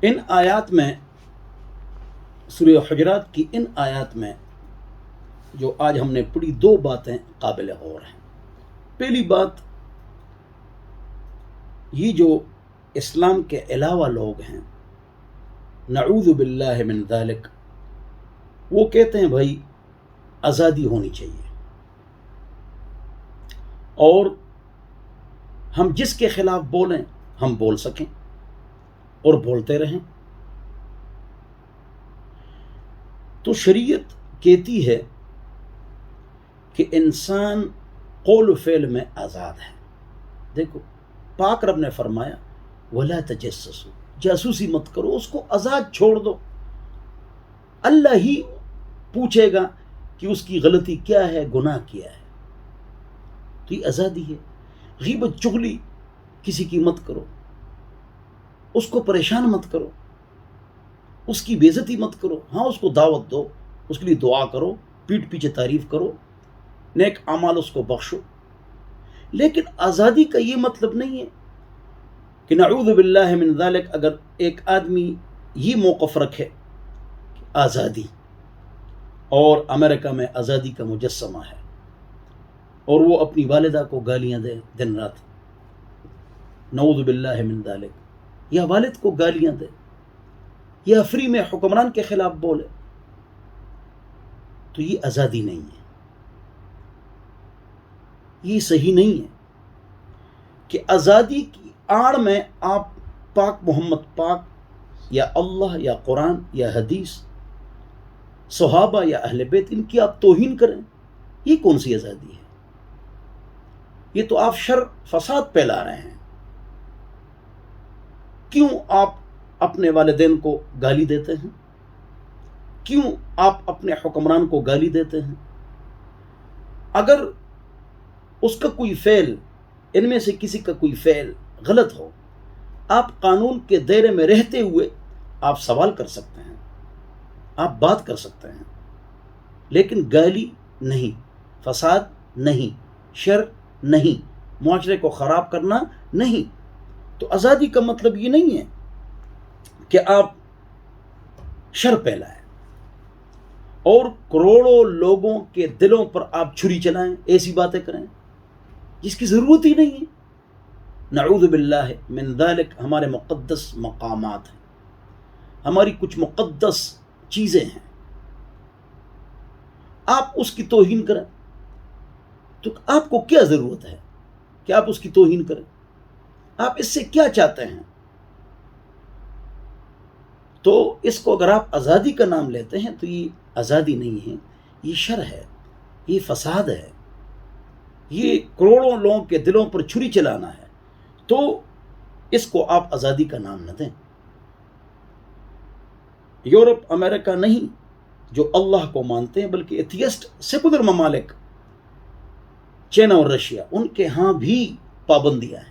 ان آیات میں سورہ حجرات کی ان آیات میں جو آج ہم نے پڑھی دو باتیں قابل غور ہیں۔ پہلی بات، یہ جو اسلام کے علاوہ لوگ ہیں، نعوذ باللہ من ذالک، وہ کہتے ہیں بھائی آزادی ہونی چاہیے اور ہم جس کے خلاف بولیں ہم بول سکیں اور بولتے رہیں۔ تو شریعت کہتی ہے کہ انسان قول و فعل میں آزاد ہے۔ دیکھو پاک رب نے فرمایا وَلَا تَجَسَّسُوا، جاسوسی مت کرو، اس کو آزاد چھوڑ دو، اللہ ہی پوچھے گا کہ اس کی غلطی کیا ہے، گناہ کیا ہے۔ تو یہ آزادی ہے۔ غیبت چغلی کسی کی مت کرو، اس کو پریشان مت کرو، اس کی بے عزتی مت کرو، ہاں اس کو دعوت دو، اس کے لیے دعا کرو، پیٹھ پیچھے تعریف کرو، نیک اعمال اس کو بخشو، لیکن آزادی کا یہ مطلب نہیں ہے کہ نعوذ باللہ من ذالک اگر ایک آدمی یہ موقف رکھے کہ آزادی، اور امریکہ میں آزادی کا مجسمہ ہے، اور وہ اپنی والدہ کو گالیاں دے دن رات، نعوذ باللہ من ذالک، یا والد کو گالیاں دے، یا فری میں حکمران کے خلاف بولے، تو یہ آزادی نہیں ہے، یہ صحیح نہیں ہے کہ آزادی کی آڑ میں آپ پاک محمد پاک یا اللہ یا قرآن یا حدیث، صحابہ یا اہل بیت، ان کی آپ توہین کریں۔ یہ کون سی آزادی ہے؟ یہ تو آپ شر فساد پھیلا رہے ہیں۔ کیوں آپ اپنے والدین کو گالی دیتے ہیں؟ کیوں آپ اپنے حکمران کو گالی دیتے ہیں؟ اگر اس کا کوئی فعل، ان میں سے کسی کا کوئی فعل غلط ہو، آپ قانون کے دائرے میں رہتے ہوئے آپ سوال کر سکتے ہیں، آپ بات کر سکتے ہیں، لیکن گالی نہیں، فساد نہیں، شر نہیں، معاشرے کو خراب کرنا نہیں۔ تو آزادی کا مطلب یہ نہیں ہے کہ آپ شر پھیلائیں اور کروڑوں لوگوں کے دلوں پر آپ چھری چلائیں، ایسی باتیں کریں جس کی ضرورت ہی نہیں ہے۔ نعوذ باللہ من ذالک ہمارے مقدس مقامات ہیں، ہماری کچھ مقدس چیزیں ہیں، آپ اس کی توہین کریں تو آپ کو کیا ضرورت ہے کہ آپ اس کی توہین کریں؟ آپ اس سے کیا چاہتے ہیں؟ تو اس کو اگر آپ آزادی کا نام لیتے ہیں تو یہ آزادی نہیں ہے، یہ شر ہے، یہ فساد ہے، یہ کروڑوں لوگوں کے دلوں پر چھری چلانا ہے۔ تو اس کو آپ آزادی کا نام نہ دیں۔ یورپ امریکہ نہیں جو اللہ کو مانتے ہیں، بلکہ ایتھیسٹ سیکولر ممالک، چائنا اور رشیا، ان کے ہاں بھی پابندیاں ہیں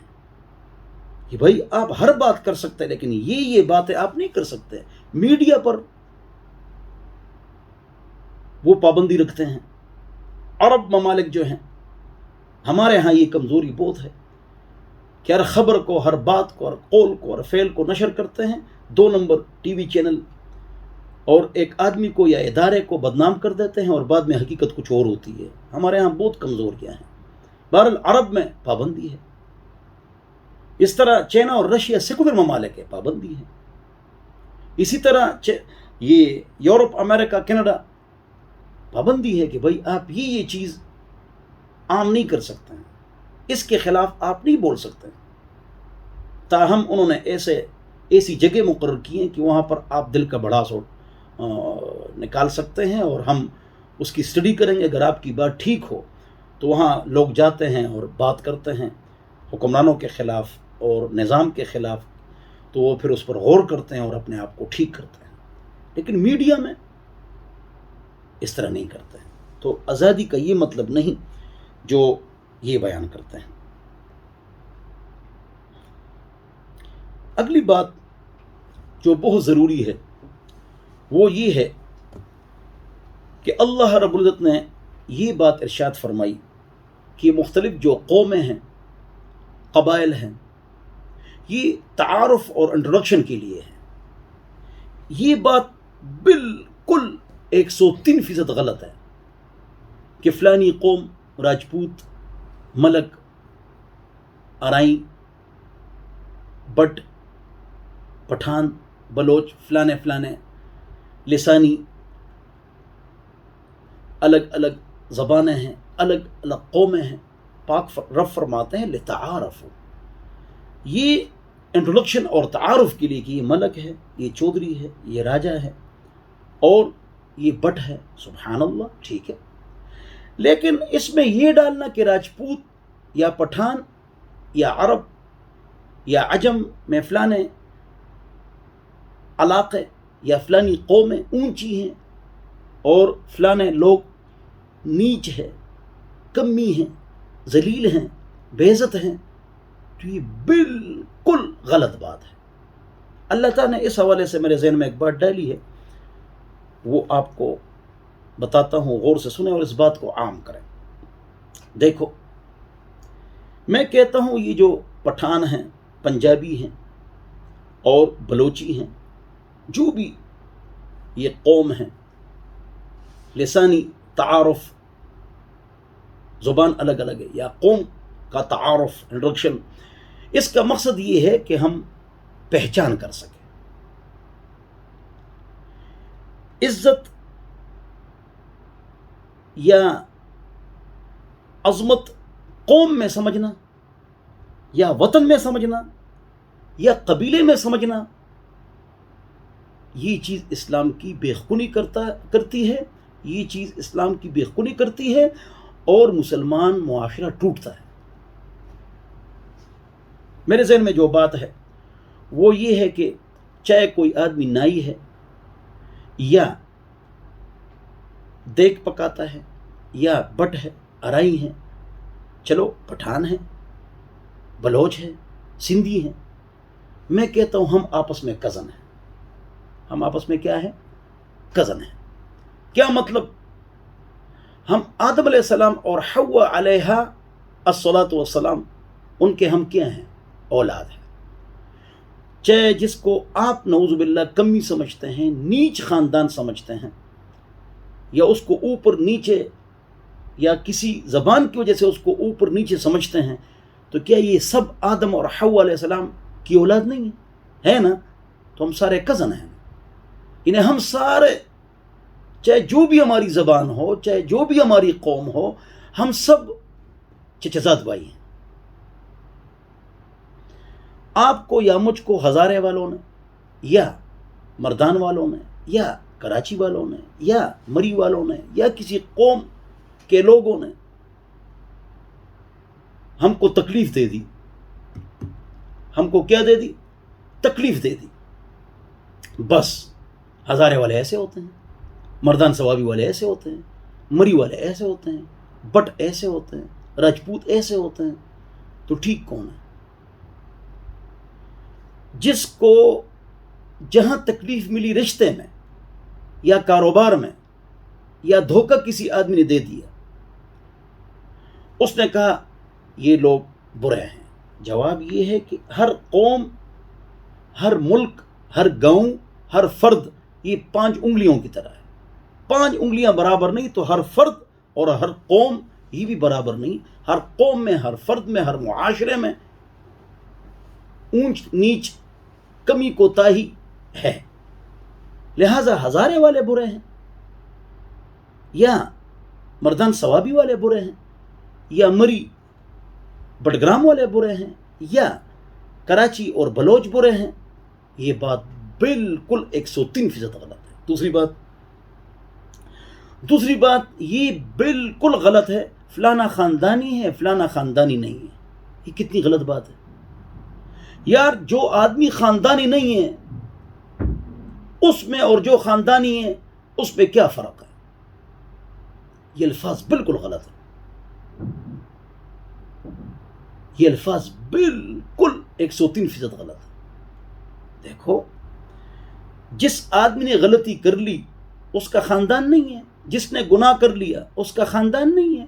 کہ بھائی آپ ہر بات کر سکتے ہیں، لیکن یہ باتیں آپ نہیں کر سکتے۔ میڈیا پر وہ پابندی رکھتے ہیں۔ عرب ممالک جو ہیں، ہمارے ہاں یہ کمزوری بہت ہے کہ ہر خبر کو، ہر بات کو، ہر قول کو، ہر فعل کو نشر کرتے ہیں، 2 نمبر ٹی وی چینل، اور ایک آدمی کو یا ادارے کو بدنام کر دیتے ہیں اور بعد میں حقیقت کچھ اور ہوتی ہے۔ ہمارے ہاں بہت کمزوریاں ہیں۔ بہرحال عرب میں پابندی ہے، اس طرح چائنا اور رشیا سیکولر ممالک ہے، پابندی ہے۔ اسی طرح یہ یورپ امریکہ کینیڈا پابندی ہے کہ بھائی آپ یہ چیز عام نہیں کر سکتے ہیں، اس کے خلاف آپ نہیں بول سکتے۔ تاہم انہوں نے ایسی جگہ مقرر کی ہیں کہ وہاں پر آپ دل کا بڑھاس نکال سکتے ہیں، اور ہم اس کی اسٹڈی کریں گے۔ اگر آپ کی بات ٹھیک ہو تو وہاں لوگ جاتے ہیں اور بات کرتے ہیں حکمرانوں کے خلاف اور نظام کے خلاف، تو وہ پھر اس پر غور کرتے ہیں اور اپنے آپ کو ٹھیک کرتے ہیں، لیکن میڈیا میں اس طرح نہیں کرتے ہیں۔ تو آزادی کا یہ مطلب نہیں جو یہ بیان کرتے ہیں۔ اگلی بات جو بہت ضروری ہے وہ یہ ہے کہ اللہ رب العزت نے یہ بات ارشاد فرمائی کہ مختلف جو قومیں ہیں، قبائل ہیں، یہ تعارف اور انٹروڈکشن کے لیے ہیں۔ یہ بات بالکل 103% غلط ہے کہ فلانی قوم راجپوت، ملک، ارائیں، بٹ، پٹھان، بلوچ، فلانے فلانے لسانی الگ الگ زبانیں ہیں، الگ الگ قومیں ہیں. پاک رب فرماتے ہیں لتعارفوا. یہ انٹروڈکشن اور تعارف کے لیے کہ یہ ملک ہے، یہ چودھری ہے، یہ راجہ ہے اور یہ بٹ ہے. سبحان اللہ، ٹھیک ہے. لیکن اس میں یہ ڈالنا کہ راجپوت یا پٹھان یا عرب یا عجم میں فلانے علاقے یا فلانی قومیں اونچی ہیں اور فلانے لوگ نیچ ہے، کمی ہیں، ذلیل ہیں، بے عزت ہیں، تو یہ بالکل غلط بات ہے. اللہ تعالیٰ نے اس حوالے سے میرے ذہن میں ایک بات ڈالی ہے، وہ آپ کو بتاتا ہوں، غور سے سنیں اور اس بات کو عام کریں. دیکھو، میں کہتا ہوں یہ جو پٹھان ہیں، پنجابی ہیں اور بلوچی ہیں، جو بھی یہ قوم ہیں، لسانی تعارف، زبان الگ الگ ہے یا قوم کا تعارف، انٹروڈکشن، اس کا مقصد یہ ہے کہ ہم پہچان کر سکیں. عزت یا عظمت قوم میں سمجھنا یا وطن میں سمجھنا یا قبیلے میں سمجھنا، یہ چیز اسلام کی بےخونی کرتی ہے. یہ چیز اسلام کی بےخونی کرتی ہے اور مسلمان معاشرہ ٹوٹتا ہے. میرے ذہن میں جو بات ہے وہ یہ ہے کہ چاہے کوئی آدمی نائی ہے یا دیگ پکاتا ہے یا بٹ ہے، ارائی ہیں، چلو پٹھان ہیں، بلوچ ہیں، سندھی ہیں، میں کہتا ہوں ہم آپس میں کزن ہیں. ہم آپس میں کیا ہیں؟ کزن ہیں. کیا مطلب؟ ہم آدم علیہ السلام اور حوا علیہ الصلاۃ والسلام، ان کے ہم کیا ہیں؟ اولاد ہیں. چاہے جس کو آپ نعوذ باللہ کمی سمجھتے ہیں، نیچ خاندان سمجھتے ہیں، یا اس کو اوپر نیچے یا کسی زبان کی وجہ سے اس کو اوپر نیچے سمجھتے ہیں، تو کیا یہ سب آدم اور حوا علیہ السلام کی اولاد نہیں ہے نا؟ تو ہم سارے کزن ہیں. انہیں ہم سارے، چاہے جو بھی ہماری زبان ہو، چاہے جو بھی ہماری قوم ہو، ہم سب چچزاد بھائی ہیں. آپ کو یا مجھ کو ہزارے والوں نے یا مردان والوں نے یا کراچی والوں نے یا مری والوں نے یا کسی قوم کے لوگوں نے ہم کو تکلیف دے دی. ہم کو کیا دے دی؟ تکلیف دے دی. بس ہزارے والے ایسے ہوتے ہیں، مردان ثوابی والے ایسے ہوتے ہیں، مری والے ایسے ہوتے ہیں، بٹ ایسے ہوتے ہیں، راجپوت ایسے ہوتے ہیں. تو ٹھیک کون ہے؟ جس کو جہاں تکلیف ملی رشتے میں یا کاروبار میں یا دھوکہ کسی آدمی نے دے دیا، اس نے کہا یہ لوگ برے ہیں. جواب یہ ہے کہ ہر قوم، ہر ملک، ہر گاؤں، ہر فرد یہ 5 انگلیوں کی طرح ہے. 5 انگلیاں برابر نہیں تو ہر فرد اور ہر قوم یہ بھی برابر نہیں. ہر قوم میں، ہر فرد میں، ہر معاشرے میں اونچ نیچ، کمی کوتاہی ہے. لہذا ہزارے والے برے ہیں یا مردان ثوابی والے برے ہیں یا مری بٹگرام والے برے ہیں یا کراچی اور بلوچ برے ہیں، یہ بات بالکل 103% غلط ہے. دوسری بات یہ بالکل غلط ہے فلانا خاندانی ہے، فلانا خاندانی نہیں ہے. یہ کتنی غلط بات ہے یار. جو آدمی خاندانی نہیں ہے اس میں اور جو خاندانی ہے اس میں کیا فرق ہے؟ یہ الفاظ بالکل غلط ہے. یہ الفاظ بالکل 103% غلط ہے. دیکھو، جس آدمی نے غلطی کر لی اس کا خاندان نہیں ہے، جس نے گناہ کر لیا اس کا خاندان نہیں ہے.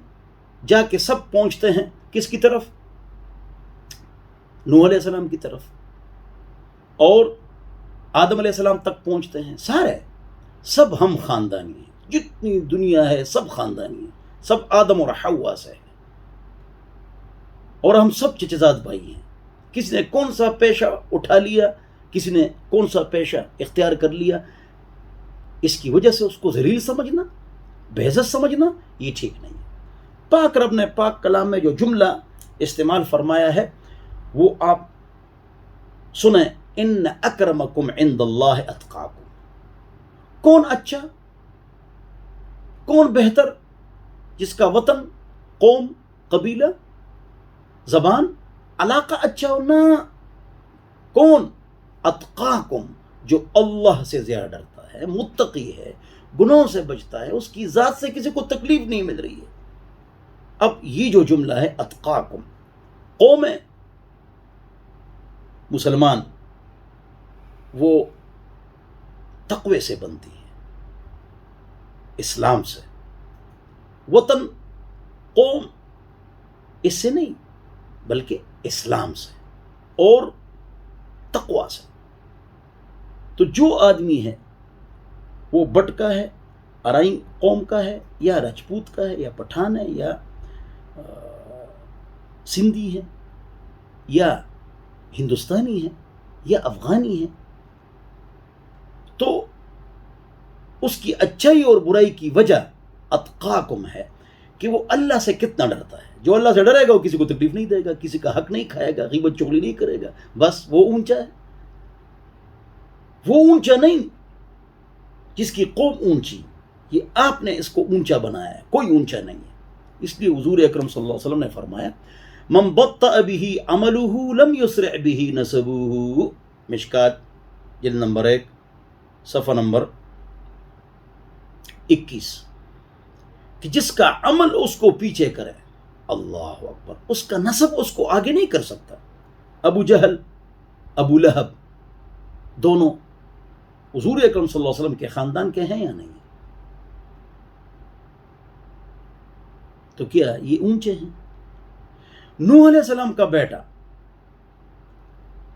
جا کے سب پہنچتے ہیں کس کی طرف؟ نوح علیہ السلام کی طرف. اور آدم علیہ السلام تک پہنچتے ہیں، سارے سب ہم خاندانی ہیں، جتنی دنیا ہے سب خاندانی ہیں، سب آدم اور حوا سے ہیں، اور ہم سب چچزاد بھائی ہیں۔ کسی نے کون سا پیشہ اٹھا لیا، کسی نے کون سا پیشہ اختیار کر لیا، اس کی وجہ سے اس کو ذلیل سمجھنا، بے عزت سمجھنا، یہ ٹھیک نہیں ہے۔ پاک رب نے پاک کلام میں جو جملہ استعمال فرمایا ہے وہ آپ سنیں، ان اکرمکم عند اللہ اتقاکم۔ کون اچھا، کون بہتر، جس کا وطن، قوم، قبیلہ، زبان، علاقہ اچھا ہو؟ نہ، کون؟ اتقاکم، جو اللہ سے زیادہ ڈرتا ہے، متقی ہے، گناہوں سے بچتا ہے، اس کی ذات سے کسی کو تکلیف نہیں مل رہی ہے۔ اب یہ جو جملہ ہے اتقاکم، قوم مسلمان وہ تقوی سے بنتی ہے، اسلام سے، وطن، قوم اس سے نہیں بلکہ اسلام سے اور تقوی سے۔ تو جو آدمی ہے وہ بٹ کا ہے، ارائیں قوم کا ہے، یا راجپوت کا ہے، یا پٹھان ہے، یا سندھی ہے، یا ہندوستانی ہے، یا افغانی ہے، تو اس کی اچھائی اور برائی کی وجہ اتقاکم ہے کہ وہ اللہ سے کتنا ڈرتا ہے۔ جو اللہ سے ڈرے گا وہ کسی کو تکلیف نہیں دے گا، کسی کا حق نہیں کھائے گا، غیبت چغلی نہیں کرے گا، بس وہ اونچا ہے۔ وہ اونچا نہیں جس کی قوم اونچی، یہ آپ نے اس کو اونچا بنایا ہے، کوئی اونچا نہیں ہے۔ اس لیے حضور اکرم صلی اللہ علیہ وسلم نے فرمایا من بطأ به عمله لم يسرع به نسبه، مشکات جلد نمبر 1 صفحہ نمبر 21، کہ جس کا عمل اس کو پیچھے کرے، اللہ اکبر، اس کا نسب اس کو آگے نہیں کر سکتا۔ ابو جہل، ابو لہب دونوں حضور اکرم صلی اللہ علیہ وسلم کے خاندان کے ہیں یا نہیں؟ تو کیا یہ اونچے ہیں؟ نوح علیہ السلام کا بیٹا،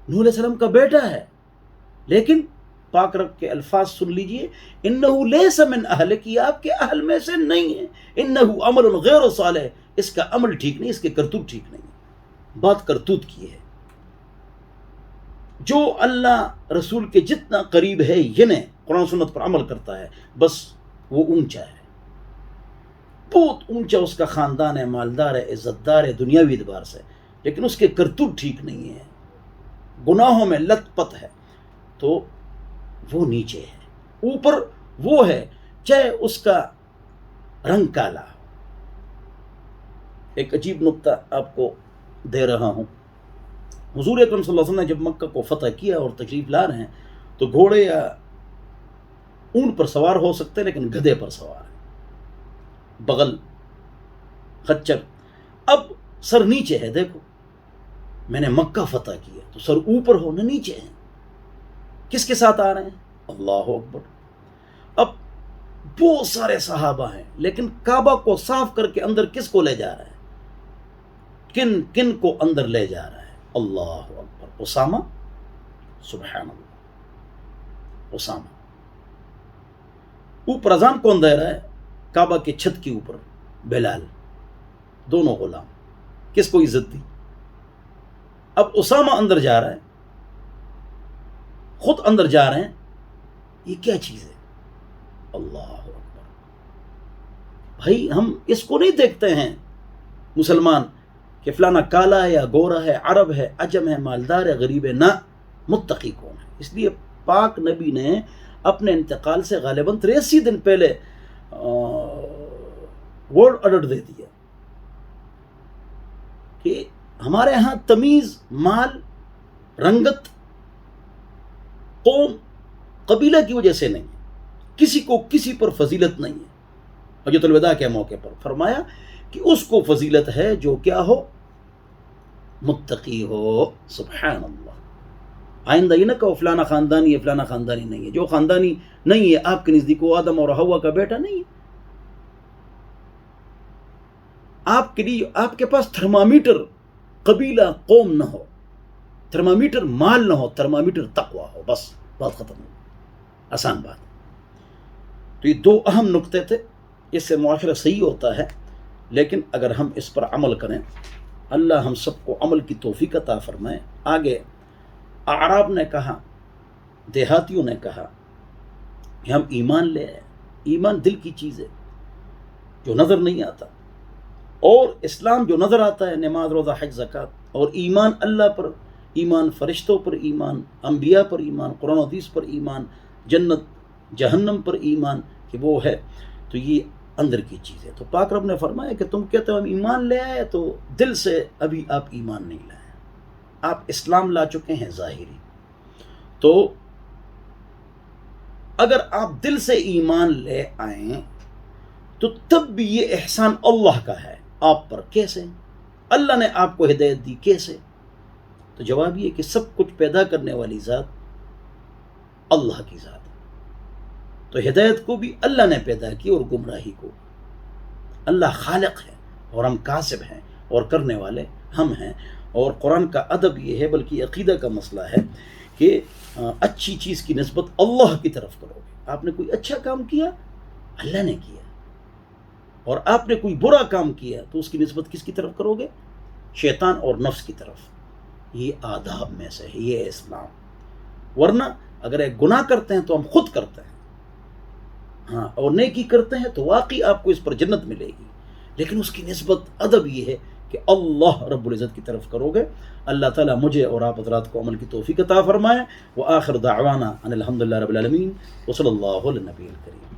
نوح علیہ السلام کا بیٹا ہے، لیکن پاک رب کے الفاظ سن لیجئے، انہو لیس من اہلک، یہ آپ کے اہل میں سے نہیں ہے، انہو عمل غیر صالح، اس کا عمل ٹھیک نہیں، اس کے کرتوت ٹھیک نہیں۔ بات کرتوت کی ہے۔ جو اللہ رسول کے جتنا قریب ہے، یعنی قرآن سنت پر عمل کرتا ہے، بس وہ اونچا ہے، بہت اونچا اس کا خاندان ہے، مالدار ہے، عزت دار ہے دنیاوی اعتبار سے، لیکن اس کے کرتوت ٹھیک نہیں ہے، گناہوں میں لت پت ہے، تو وہ نیچے ہے۔ اوپر وہ ہے چاہے اس کا رنگ کالا ہو۔ ایک عجیب نکتہ آپ کو دے رہا ہوں، حضور اکرم صلی اللہ علیہ وسلم نے جب مکہ کو فتح کیا اور تشریف لا رہے ہیں تو گھوڑے یا اونٹ پر سوار ہو سکتے لیکن گدھے پر سوار ہے، بغل، خچر۔ اب سر نیچے ہے، دیکھو میں نے مکہ فتح کیا تو سر اوپر ہو نہ نیچے ہے۔ کس کے ساتھ آ رہے ہیں؟ اللہ اکبر۔ اب بہت سارے صحابہ ہیں، لیکن کعبہ کو صاف کر کے اندر کس کو لے جا رہا ہے؟ کن کن کو اندر لے جا رہا ہے؟ اللہ اکبر۔ اسامہ، سبحان اللہ، اسامہ۔ اوپر اذان کون دے رہا ہے؟ کعبہ کے چھت کے اوپر بلال، دونوں غلام۔ کس کو عزت دی؟ اب اسامہ اندر جا رہا ہے، خود اندر جا رہے ہیں، یہ کیا چیز ہے؟ اللہ اکبر۔ بھائی ہم اس کو نہیں دیکھتے ہیں مسلمان کہ فلانا کالا ہے یا گورا ہے، عرب ہے، عجم ہے، مالدار ہے، غریب ہے، نہ، متقی کون ہے؟ اس لیے پاک نبی نے اپنے انتقال سے غالباً 83 دن پہلے ورڈ آرڈر دے دیا کہ ہمارے ہاں تمیز، مال، رنگت، قوم، قبیلہ کی وجہ سے نہیں، کسی کو کسی پر فضیلت نہیں ہے۔ حجۃ الوداع کے موقع پر فرمایا کہ اس کو فضیلت ہے جو کیا ہو؟ متقی ہو۔ سبحان اللہ۔ آئندہ یہ نہ کہو فلانا خاندانی ہے، فلانا خاندانی نہیں ہے۔ جو خاندانی نہیں ہے آپ کے نزدیک وہ آدم اور حوا کا بیٹا نہیں ہے۔ آپ کے لیے آپ کے پاس تھرمامیٹر قبیلہ، قوم نہ ہو، تھرمامیٹر مال نہ ہو، تھرمامیٹر تقوی ہو، بس بات ختم ہو گئی، آسان بات۔ تو یہ دو اہم نقطے تھے، اس سے معاشرہ صحیح ہوتا ہے، لیکن اگر ہم اس پر عمل کریں، اللہ ہم سب کو عمل کی توفیق عطا فرمائے۔ آگے اعراب نے کہا، دیہاتیوں نے کہا کہ ہم ایمان لے آئے۔ ایمان دل کی چیز ہے جو نظر نہیں آتا، اور اسلام جو نظر آتا ہے، نماز روزہ حج زکوٰۃ، اور ایمان اللہ پر، ایمان فرشتوں پر، ایمان انبیاء پر، ایمان قرآن و حدیث پر، ایمان جنت جہنم پر ایمان کہ وہ ہے، تو یہ اندر کی چیز ہے۔ تو پاک رب نے فرمایا کہ تم کہتے ہو ہم ایمان لے آئے، تو دل سے ابھی آپ ایمان نہیں لائے، آپ اسلام لا چکے ہیں ظاہری۔ تو اگر آپ دل سے ایمان لے آئیں تو تب بھی یہ احسان اللہ کا ہے آپ پر۔ کیسے؟ اللہ نے آپ کو ہدایت دی، کیسے؟ تو جواب یہ کہ سب کچھ پیدا کرنے والی ذات اللہ کی ذات ہے، تو ہدایت کو بھی اللہ نے پیدا کی اور گمراہی کو۔ اللہ خالق ہے اور ہم کاسب ہیں اور کرنے والے ہم ہیں۔ اور قرآن کا ادب یہ ہے، بلکہ عقیدہ کا مسئلہ ہے کہ اچھی چیز کی نسبت اللہ کی طرف کرو گے۔ آپ نے کوئی اچھا کام کیا، اللہ نے کیا، اور آپ نے کوئی برا کام کیا تو اس کی نسبت کس کی طرف کرو گے؟ شیطان اور نفس کی طرف۔ یہ آداب میں سے ہے، یہ اسلام۔ ورنہ اگر ایک گناہ کرتے ہیں تو ہم خود کرتے ہیں، ہاں، اور نیکی کرتے ہیں تو واقعی آپ کو اس پر جنت ملے گی، لیکن اس کی نسبت ادب یہ ہے کہ اللہ رب العزت کی طرف کرو گے۔ اللہ تعالیٰ مجھے اور آپ حضرات کو عمل کی توفیق عطا فرمائے۔ وآخر دعوانا ان الحمدللہ رب العالمین، وصلی اللہ علی النبی الکریم۔